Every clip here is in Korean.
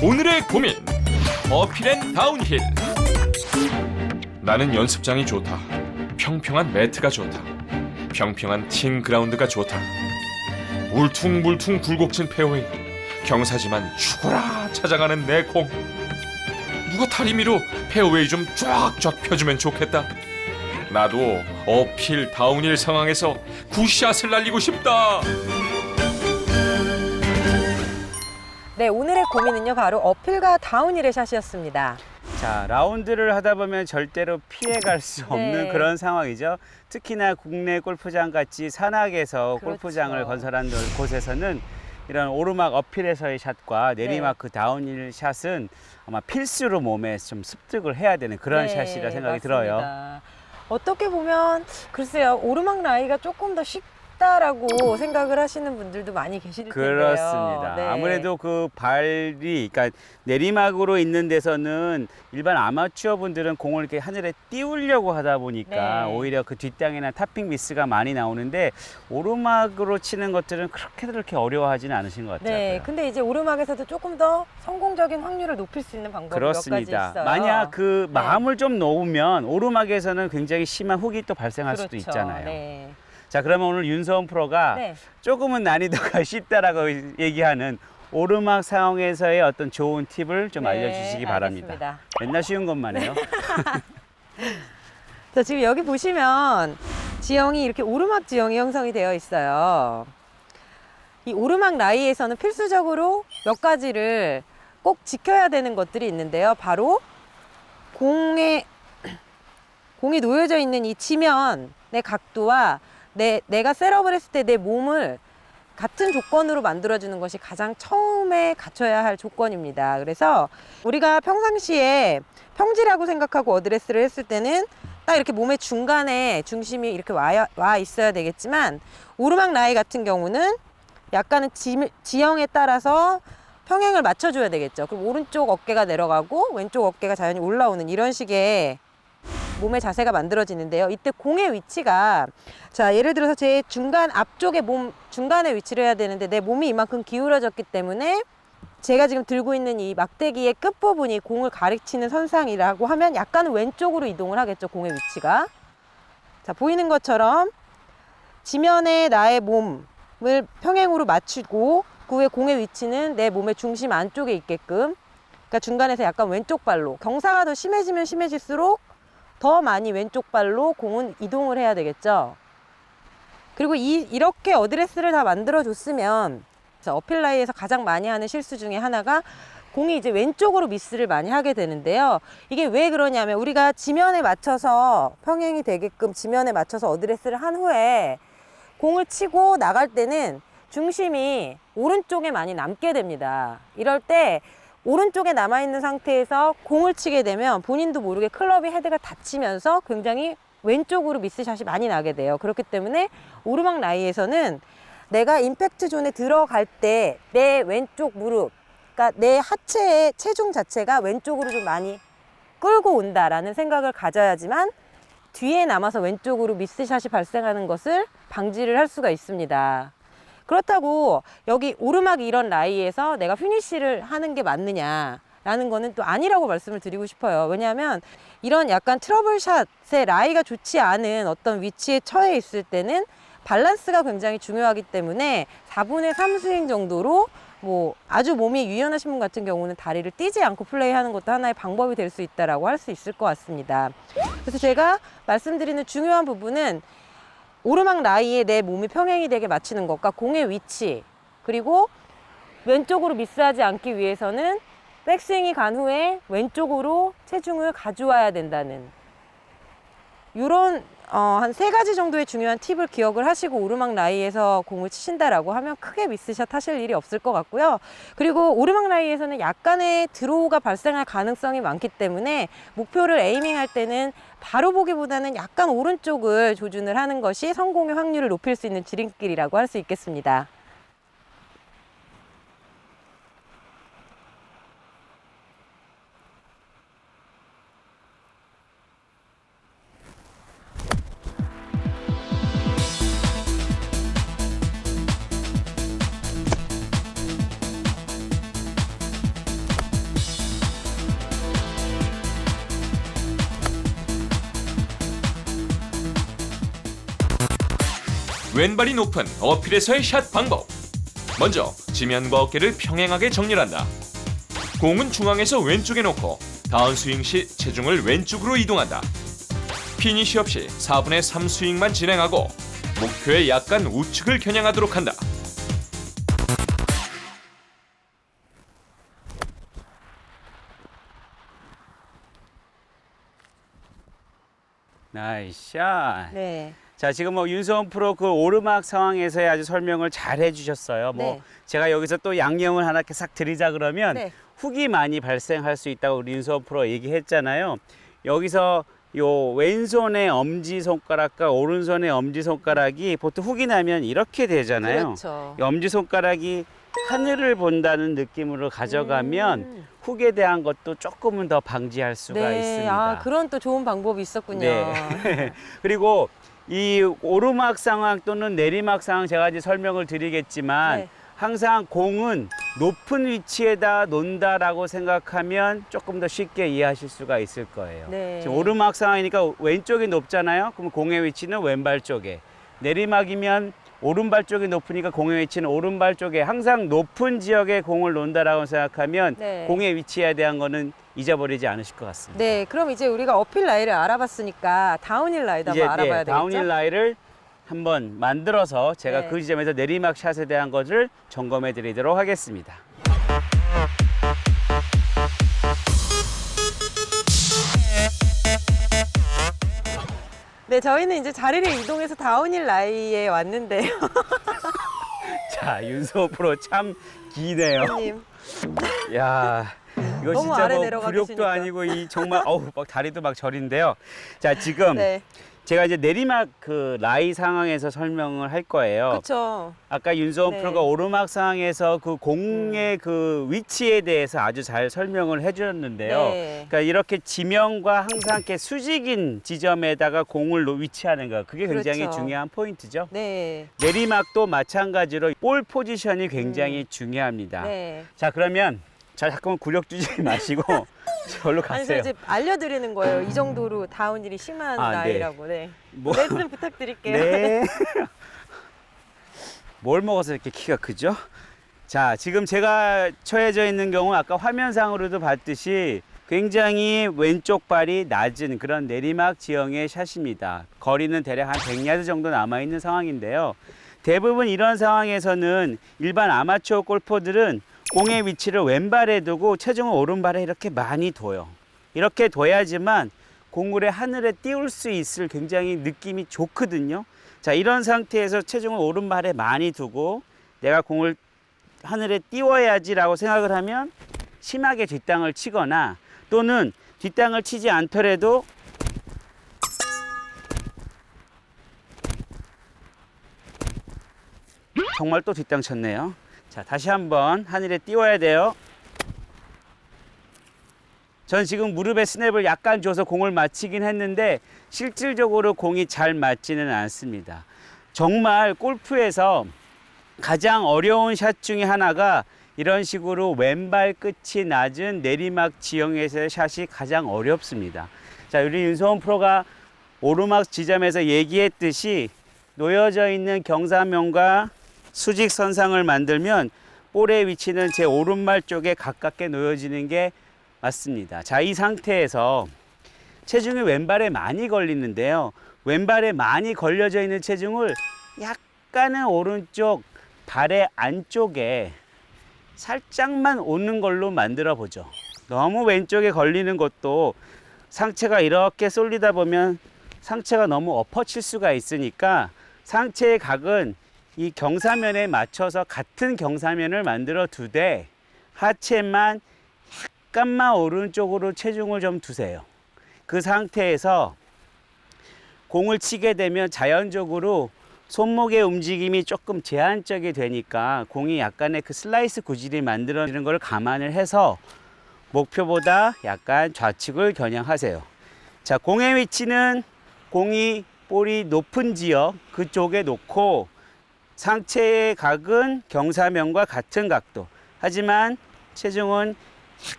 오늘의 고민 어필 앤 다운힐. 나는 연습장이 좋다. 평평한 매트가 좋다. 평평한 팀 그라운드가 좋다. 울퉁불퉁 굴곡진 페어웨이. 경사지만 죽어라 찾아가는 내 공. 누가 다리미로 페어웨이 좀 쫙쫙 펴주면 좋겠다. 나도 어필 다운힐 상황에서 굿샷을 날리고 싶다. 네, 오늘의 고민은요 바로 어필과 다운힐의 샷이었습니다. 자, 라운드를 하다 보면 절대로 피해갈 수 없는 네. 그런 상황이죠. 특히나 국내 골프장 같이 산악에서 그렇죠. 골프장을 건설한 곳에서는 이런 오르막 어필에서의 샷과 내리막 그 다운힐 샷은 아마 필수로 몸에 좀 습득을 해야 되는 그런 네, 샷이라 생각이 맞습니다. 들어요. 어떻게 보면 글쎄요, 오르막 라이가 조금 더 쉽다라고 생각을 하시는 분들도 많이 계실 텐데요. 그렇습니다. 네. 아무래도 그 발이, 그러니까 내리막으로 있는 데서는 일반 아마추어 분들은 공을 이렇게 하늘에 띄우려고 하다 보니까 네. 오히려 그 뒷땅이나 탑핑 미스가 많이 나오는데 오르막으로 치는 것들은 그렇게 어려워하지는 않으신 것 같아요. 네, 근데 이제 오르막에서도 조금 더 성공적인 확률을 높일 수 있는 방법이 몇 가지 그렇습니다. 있어요. 만약 그 네. 마음을 좀 놓으면 오르막에서는 굉장히 심한 훅이 또 발생할 수도 그렇죠. 있잖아요. 네. 자, 그러면 오늘 윤서원 프로가 네. 조금은 난이도가 쉽다라고 얘기하는 오르막 상황에서의 어떤 좋은 팁을 좀 네, 알려주시기 바랍니다. 알겠습니다. 맨날 쉬운 것만 해요. 자, 지금 여기 보시면 지형이 이렇게 오르막 지형이 형성이 되어 있어요. 이 오르막 라이에서는 필수적으로 몇 가지를 꼭 지켜야 되는 것들이 있는데요. 바로 공이 놓여져 있는 이 지면의 각도와 내가 셋업을 했을 때 내 몸을 같은 조건으로 만들어주는 것이 가장 처음에 갖춰야 할 조건입니다. 그래서 우리가 평상시에 평지라고 생각하고 어드레스를 했을 때는 딱 이렇게 몸의 중간에 중심이 이렇게 와 있어야 되겠지만, 오르막 라이 같은 경우는 약간은 지형에 따라서 평행을 맞춰줘야 되겠죠. 그럼 오른쪽 어깨가 내려가고 왼쪽 어깨가 자연히 올라오는 이런 식의 몸의 자세가 만들어지는데요. 이때 공의 위치가, 자, 예를 들어서 제 중간 앞쪽에 몸 중간에 위치를 해야 되는데 내 몸이 이만큼 기울어졌기 때문에 제가 지금 들고 있는 이 막대기의 끝부분이 공을 가리키는 선상이라고 하면 약간은 왼쪽으로 이동을 하겠죠, 공의 위치가. 자, 보이는 것처럼 지면에 나의 몸을 평행으로 맞추고 그 후에 공의 위치는 내 몸의 중심 안쪽에 있게끔, 그러니까 중간에서 약간 왼쪽 발로, 경사가 더 심해지면 심해질수록 더 많이 왼쪽 발로 공은 이동을 해야 되겠죠. 그리고 이렇게 어드레스를 다 만들어줬으면, 어필 라이에서 가장 많이 하는 실수 중에 하나가 공이 이제 왼쪽으로 미스를 많이 하게 되는데요. 이게 왜 그러냐면 우리가 지면에 맞춰서 평행이 되게끔 지면에 맞춰서 어드레스를 한 후에 공을 치고 나갈 때는 중심이 오른쪽에 많이 남게 됩니다. 이럴 때 오른쪽에 남아있는 상태에서 공을 치게 되면 본인도 모르게 클럽이 헤드가 닫히면서 굉장히 왼쪽으로 미스샷이 많이 나게 돼요. 그렇기 때문에 오르막 라이에서는 내가 임팩트 존에 들어갈 때 내 왼쪽 무릎, 그러니까 내 하체의 체중 자체가 왼쪽으로 좀 많이 끌고 온다라는 생각을 가져야지만 뒤에 남아서 왼쪽으로 미스샷이 발생하는 것을 방지를 할 수가 있습니다. 그렇다고 여기 오르막 이런 라이에서 내가 피니쉬를 하는 게 맞느냐라는 거는 또 아니라고 말씀을 드리고 싶어요. 왜냐하면 이런 약간 트러블샷의 라이가 좋지 않은 어떤 위치에 처해 있을 때는 밸런스가 굉장히 중요하기 때문에 4분의 3 스윙 정도로 뭐 아주 몸이 유연하신 분 같은 경우는 다리를 띄지 않고 플레이하는 것도 하나의 방법이 될 수 있다라고 할 수 있을 것 같습니다. 그래서 제가 말씀드리는 중요한 부분은 오르막 라이에 내 몸이 평행이 되게 맞추는 것과 공의 위치, 그리고 왼쪽으로 미스하지 않기 위해서는 백스윙이 간 후에 왼쪽으로 체중을 가져와야 된다는 이런 한 3가지 정도의 중요한 팁을 기억을 하시고 오르막 라이에서 공을 치신다라고 하면 크게 미스샷 하실 일이 없을 것 같고요. 그리고 오르막 라이에서는 약간의 드로우가 발생할 가능성이 많기 때문에 목표를 에이밍할 때는 바로 보기보다는 약간 오른쪽을 조준을 하는 것이 성공의 확률을 높일 수 있는 지름길이라고 할 수 있겠습니다. 왼발이 높은 어필에서의 샷 방법. 먼저 지면과 어깨를 평행하게 정렬한다. 공은 중앙에서 왼쪽에 놓고 다운스윙 시 체중을 왼쪽으로 이동한다. 피니시 없이 4분의 3 스윙만 진행하고 목표에 약간 우측을 겨냥하도록 한다. 나이스 샷. 네. 자, 지금 뭐 윤소원 프로 그 오르막 상황에서의 아주 설명을 잘 해주셨어요. 뭐 네. 제가 여기서 또 양념을 하나 이렇게 싹 드리자 그러면 네. 훅이 많이 발생할 수 있다고 우리 윤소원 프로 얘기했잖아요. 여기서 요 왼손의 엄지 손가락과 오른손의 엄지 손가락이 보통 훅이 나면 이렇게 되잖아요. 그렇죠. 이 엄지 손가락이 하늘을 본다는 느낌으로 가져가면 훅에 대한 것도 조금은 더 방지할 수가 네. 있습니다. 아, 그런 또 좋은 방법이 있었군요. 네. 그리고 이 오르막 상황 또는 내리막 상황 제가 이제 설명을 드리겠지만 네. 항상 공은 높은 위치에다 놓는다라고 생각하면 조금 더 쉽게 이해하실 수가 있을 거예요. 네. 지금 오르막 상황이니까 왼쪽이 높잖아요. 그럼 공의 위치는 왼발 쪽에. 내리막이면 오른발 쪽이 높으니까 공의 위치는 오른발 쪽에. 항상 높은 지역에 공을 놓는다라고 생각하면 네. 공의 위치에 대한 거는 잊어버리지 않으실 것 같습니다. 네, 그럼 이제 우리가 어필 라이를 알아봤으니까 다운힐 라이도 한번 알아봐야 되겠죠? 다운힐 라이를 한번 만들어서 제가 네. 그 지점에서 내리막 샷에 대한 것을 점검해 드리도록 하겠습니다. 네, 저희는 이제 자리를 이동해서 다운힐 라이에 왔는데요. 자, 윤소 프로 참 기네요. 님. 야, 이거 너무 진짜 아래 뭐 내려가 굴욕도 계시니까. 아니고 이 정말 어우 막 다리도 막 저린데요. 자, 지금 네, 제가 이제 내리막 그 라이 상황에서 설명을 할 거예요. 그렇죠. 아까 윤소원 네. 프로가 오르막 상황에서 그 공의 그 위치에 대해서 아주 잘 설명을 해주셨는데요. 네. 그러니까 이렇게 지면과 항상 이렇게 수직인 지점에다가 공을 위치하는 거 그게 굉장히 그렇죠. 중요한 포인트죠. 네, 내리막도 마찬가지로 볼 포지션이 굉장히 중요합니다. 네. 자, 그러면 잠깐만 굴욕 주지 마시고 저로 아니, 저 가세요. 이제 알려드리는 거예요. 이 정도로 다운힐이 심한 아, 네. 라이라고. 네. 뭐, 레슨 부탁드릴게요. 네. 뭘 먹어서 이렇게 키가 크죠? 자, 지금 제가 처해져 있는 경우 아까 화면상으로도 봤듯이 굉장히 왼쪽 발이 낮은 그런 내리막 지형의 샷입니다. 거리는 대략 한 100야드 정도 남아있는 상황인데요. 대부분 이런 상황에서는 일반 아마추어 골퍼들은 공의 위치를 왼발에 두고 체중을 오른발에 이렇게 많이 둬요. 이렇게 둬야지만 공을 하늘에 띄울 수 있을 굉장히 느낌이 좋거든요. 자, 이런 상태에서 체중을 오른발에 많이 두고 내가 공을 하늘에 띄워야지라고 생각을 하면 심하게 뒷땅을 치거나 또는 뒷땅을 치지 않더라도 정말 또 뒷땅 쳤네요. 자, 다시 한번 하늘에 띄워야 돼요. 전 지금 무릎에 스냅을 약간 줘서 공을 맞히긴 했는데 실질적으로 공이 잘 맞지는 않습니다. 정말 골프에서 가장 어려운 샷 중에 하나가 이런 식으로 왼발 끝이 낮은 내리막 지형에서의 샷이 가장 어렵습니다. 자, 우리 윤소원 프로가 오르막 지점에서 얘기했듯이 놓여져 있는 경사면과 수직 선상을 만들면 볼의 위치는 제 오른발 쪽에 가깝게 놓여지는 게 맞습니다. 자, 이 상태에서 체중이 왼발에 많이 걸리는데요. 왼발에 많이 걸려져 있는 체중을 약간은 오른쪽 발의 안쪽에 살짝만 오는 걸로 만들어 보죠. 너무 왼쪽에 걸리는 것도 상체가 이렇게 쏠리다 보면 상체가 너무 엎어칠 수가 있으니까 상체의 각은 이 경사면에 맞춰서 같은 경사면을 만들어 두되 하체만 약간만 오른쪽으로 체중을 좀 두세요. 그 상태에서 공을 치게 되면 자연적으로 손목의 움직임이 조금 제한적이 되니까 공이 약간의 그 슬라이스 구질이 만들어지는 걸 감안을 해서 목표보다 약간 좌측을 겨냥하세요. 자, 공의 위치는 공이 볼이 높은 지역 그쪽에 놓고 상체의 각은 경사면과 같은 각도. 하지만 체중은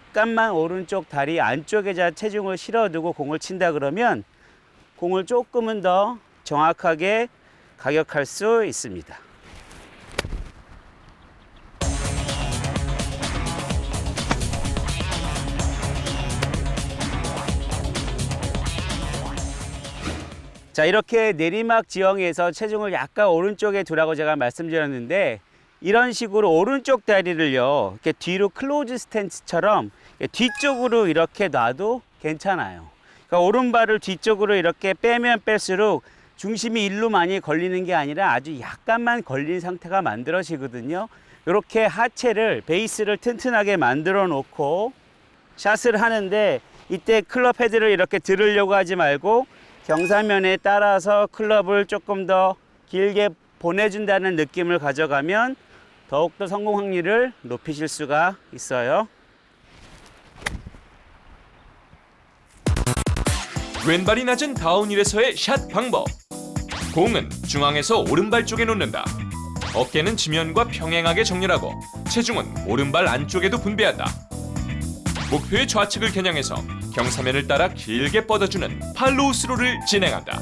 약간만 오른쪽 다리 안쪽에 체중을 실어두고 공을 친다 그러면 공을 조금은 더 정확하게 가격할 수 있습니다. 자, 이렇게 내리막 지형에서 체중을 약간 오른쪽에 두라고 제가 말씀드렸는데, 이런 식으로 오른쪽 다리를요, 이렇게 뒤로 클로즈 스탠스처럼 뒤쪽으로 이렇게 놔도 괜찮아요. 그러니까 오른발을 뒤쪽으로 이렇게 빼면 뺄수록 중심이 일로 많이 걸리는 게 아니라 아주 약간만 걸린 상태가 만들어지거든요. 이렇게 하체를, 베이스를 튼튼하게 만들어 놓고 샷을 하는데, 이때 클럽 헤드를 이렇게 들으려고 하지 말고 경사면에 따라서 클럽을 조금 더 길게 보내준다는 느낌을 가져가면 더욱더 성공 확률을 높이실 수가 있어요. 왼발이 낮은 다운힐에서의 샷 방법. 공은 중앙에서 오른발 쪽에 놓는다. 어깨는 지면과 평행하게 정렬하고 체중은 오른발 안쪽에도 분배한다. 목표의 좌측을 겨냥해서 경사면을 따라 길게 뻗어주는 팔로우 스로를 진행한다.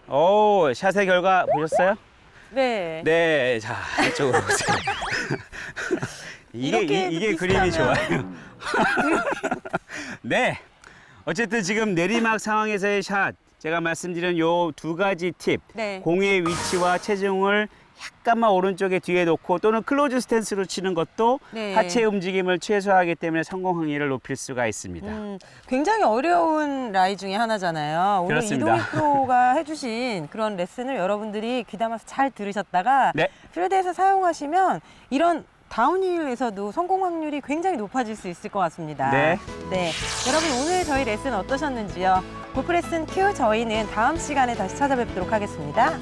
오, 샷의 결과 보셨어요? 네. 네, 자, 이쪽으로 오세요. 이게 그림이 좋아요. 네, 어쨌든 지금 내리막 상황에서의 샷, 제가 말씀드린 요 두 가지 팁, 네. 공의 위치와 체중을 약간만 오른쪽에 뒤에 놓고 또는 클로즈 스탠스로 치는 것도 네. 하체 움직임을 최소화하기 때문에 성공 확률을 높일 수가 있습니다. 굉장히 어려운 라이 중에 하나잖아요. 오늘 그렇습니다. 이동희 프로가 해주신 그런 레슨을 여러분들이 귀담아서 잘 들으셨다가 네. 필드에서 사용하시면 이런 다운힐에서도 성공 확률이 굉장히 높아질 수 있을 것 같습니다. 네. 네. 여러분 오늘 저희 레슨 어떠셨는지요? 골프 레슨 Q 저희는 다음 시간에 다시 찾아뵙도록 하겠습니다.